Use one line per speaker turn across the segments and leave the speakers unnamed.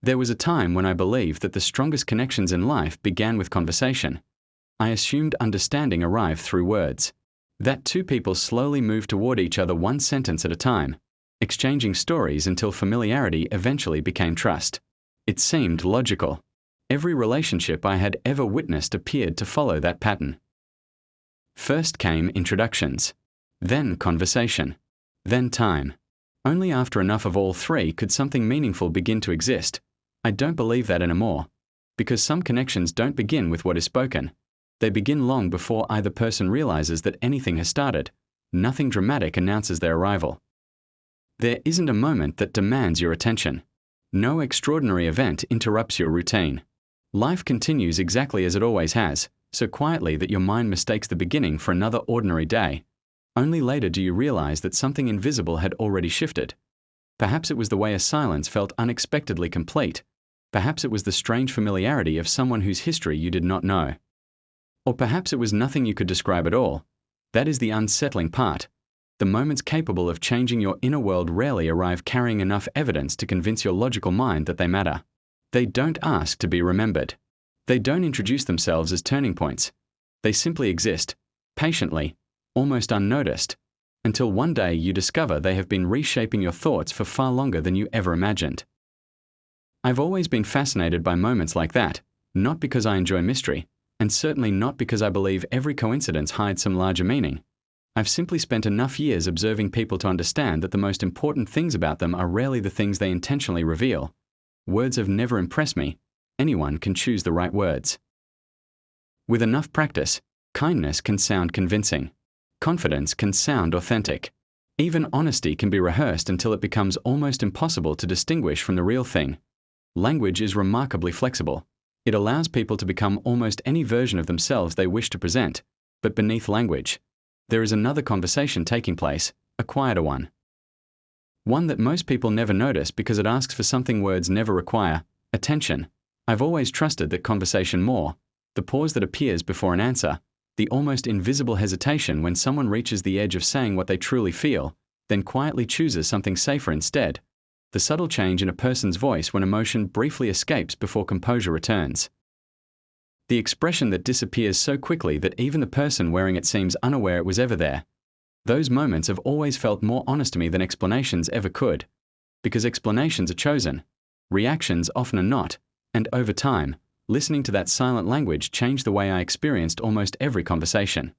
There was a time when I believed that the strongest connections in life began with conversation. I assumed understanding arrived through words. That two people slowly moved toward each other one sentence at a time, exchanging stories until familiarity eventually became trust. It seemed logical. Every relationship I had ever witnessed appeared to follow that pattern. First came introductions, then conversation, then time. Only after enough of all three could something meaningful begin to exist. I don't believe that anymore, because some connections don't begin with what is spoken. They begin long before either person realizes that anything has started. Nothing dramatic announces their arrival. There isn't a moment that demands your attention. No extraordinary event interrupts your routine. Life continues exactly as it always has, so quietly that your mind mistakes the beginning for another ordinary day. Only later do you realize that something invisible had already shifted. Perhaps it was the way a silence felt unexpectedly complete. Perhaps it was the strange familiarity of someone whose history you did not know. Or perhaps it was nothing you could describe at all. That is the unsettling part. The moments capable of changing your inner world rarely arrive carrying enough evidence to convince your logical mind that they matter. They don't ask to be remembered. They don't introduce themselves as turning points. They simply exist, patiently, almost unnoticed, until one day you discover they have been reshaping your thoughts for far longer than you ever imagined. I've always been fascinated by moments like that, not because I enjoy mystery, and certainly not because I believe every coincidence hides some larger meaning. I've simply spent enough years observing people to understand that the most important things about them are rarely the things they intentionally reveal. Words have never impressed me. Anyone can choose the right words. With enough practice, kindness can sound convincing. Confidence can sound authentic. Even honesty can be rehearsed until it becomes almost impossible to distinguish from the real thing. Language is remarkably flexible. It allows people to become almost any version of themselves they wish to present, but beneath language, there is another conversation taking place, a quieter one. One that most people never notice because it asks for something words never require, attention. I've always trusted that conversation more, the pause that appears before an answer, the almost invisible hesitation when someone reaches the edge of saying what they truly feel, then quietly chooses something safer instead. The subtle change in a person's voice when emotion briefly escapes before composure returns. The expression that disappears so quickly that even the person wearing it seems unaware it was ever there. Those moments have always felt more honest to me than explanations ever could. Because explanations are chosen. Reactions often are not. And over time, listening to that silent language changed the way I experienced almost every conversation.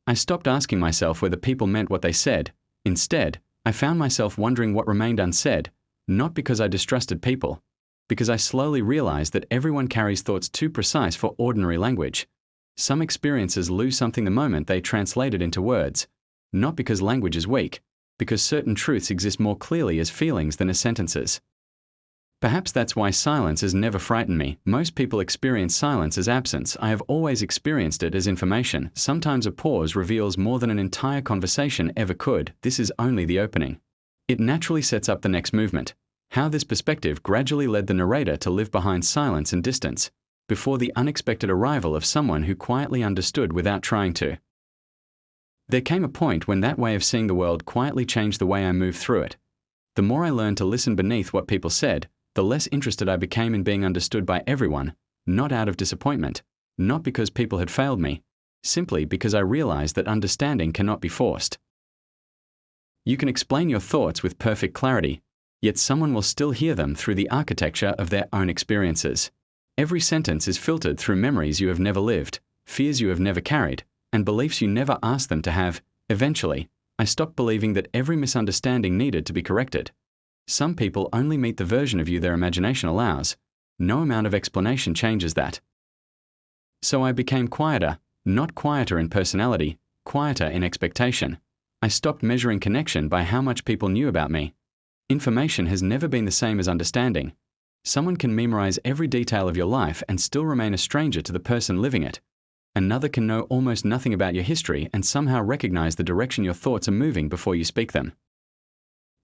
I stopped asking myself whether people meant what they said. Instead, I found myself wondering what remained unsaid, not because I distrusted people, because I slowly realized that everyone carries thoughts too precise for ordinary language. Some experiences lose something the moment they translate it into words, not because language is weak, because certain truths exist more clearly as feelings than as sentences. Perhaps that's why silence has never frightened me. Most people experience silence as absence. I have always experienced it as information. Sometimes a pause reveals more than an entire conversation ever could. This is only the opening. It naturally sets up the next movement. How this perspective gradually led the narrator to live behind silence and distance, before the unexpected arrival of someone who quietly understood without trying to. There came a point when that way of seeing the world quietly changed the way I moved through it. The more I learned to listen beneath what people said, the less interested I became in being understood by everyone, not out of disappointment, not because people had failed me, simply because I realized that understanding cannot be forced. You can explain your thoughts with perfect clarity, yet someone will still hear them through the architecture of their own experiences. Every sentence is filtered through memories you have never lived, fears you have never carried, and beliefs you never asked them to have. Eventually, I stopped believing that every misunderstanding needed to be corrected. Some people only meet the version of you their imagination allows. No amount of explanation changes that. So I became quieter, not quieter in personality, quieter in expectation. I stopped measuring connection by how much people knew about me. Information has never been the same as understanding. Someone can memorize every detail of your life and still remain a stranger to the person living it. Another can know almost nothing about your history and somehow recognize the direction your thoughts are moving before you speak them.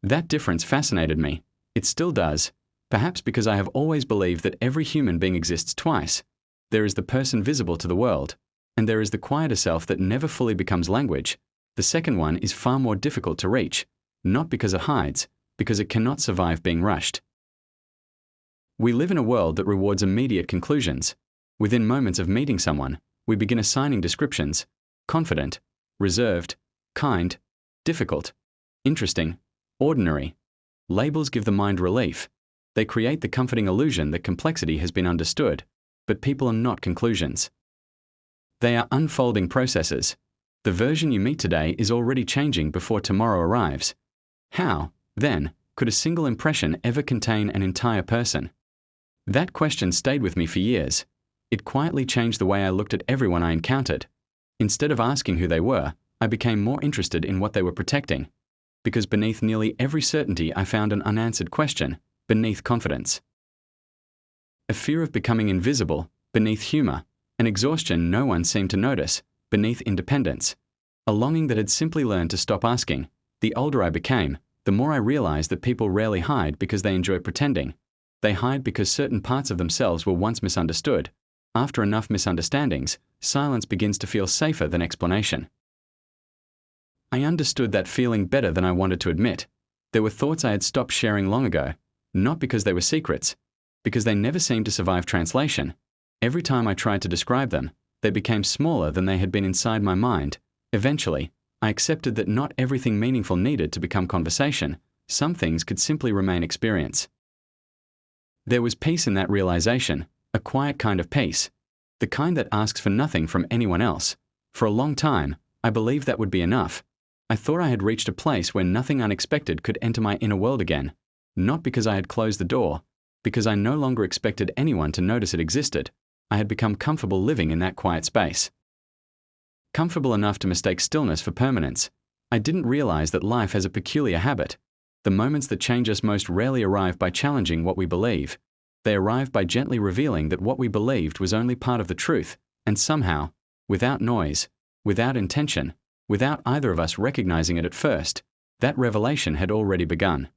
That difference fascinated me. It still does, perhaps because I have always believed that every human being exists twice. There is the person visible to the world, and there is the quieter self that never fully becomes language. The second one is far more difficult to reach, not because it hides, because it cannot survive being rushed. We live in a world that rewards immediate conclusions. Within moments of meeting someone, we begin assigning descriptions: confident, reserved, kind, difficult, interesting, ordinary. Labels give the mind relief. They create the comforting illusion that complexity has been understood, but people are not conclusions. They are unfolding processes. The version you meet today is already changing before tomorrow arrives. How, then, could a single impression ever contain an entire person? That question stayed with me for years. It quietly changed the way I looked at everyone I encountered. Instead of asking who they were, I became more interested in what they were protecting. Because beneath nearly every certainty I found an unanswered question, beneath confidence. A fear of becoming invisible, beneath humor. An exhaustion no one seemed to notice, beneath independence. A longing that had simply learned to stop asking. The older I became, the more I realized that people rarely hide because they enjoy pretending. They hide because certain parts of themselves were once misunderstood. After enough misunderstandings, silence begins to feel safer than explanation. I understood that feeling better than I wanted to admit. There were thoughts I had stopped sharing long ago, not because they were secrets, because they never seemed to survive translation. Every time I tried to describe them, they became smaller than they had been inside my mind. Eventually, I accepted that not everything meaningful needed to become conversation. Some things could simply remain experience. There was peace in that realization, a quiet kind of peace, the kind that asks for nothing from anyone else. For a long time, I believed that would be enough. I thought I had reached a place where nothing unexpected could enter my inner world again, not because I had closed the door, because I no longer expected anyone to notice it existed. I had become comfortable living in that quiet space. Comfortable enough to mistake stillness for permanence. I didn't realize that life has a peculiar habit. The moments that change us most rarely arrive by challenging what we believe. They arrive by gently revealing that what we believed was only part of the truth, and somehow, without noise, without intention, without either of us recognizing it at first, that revelation had already begun.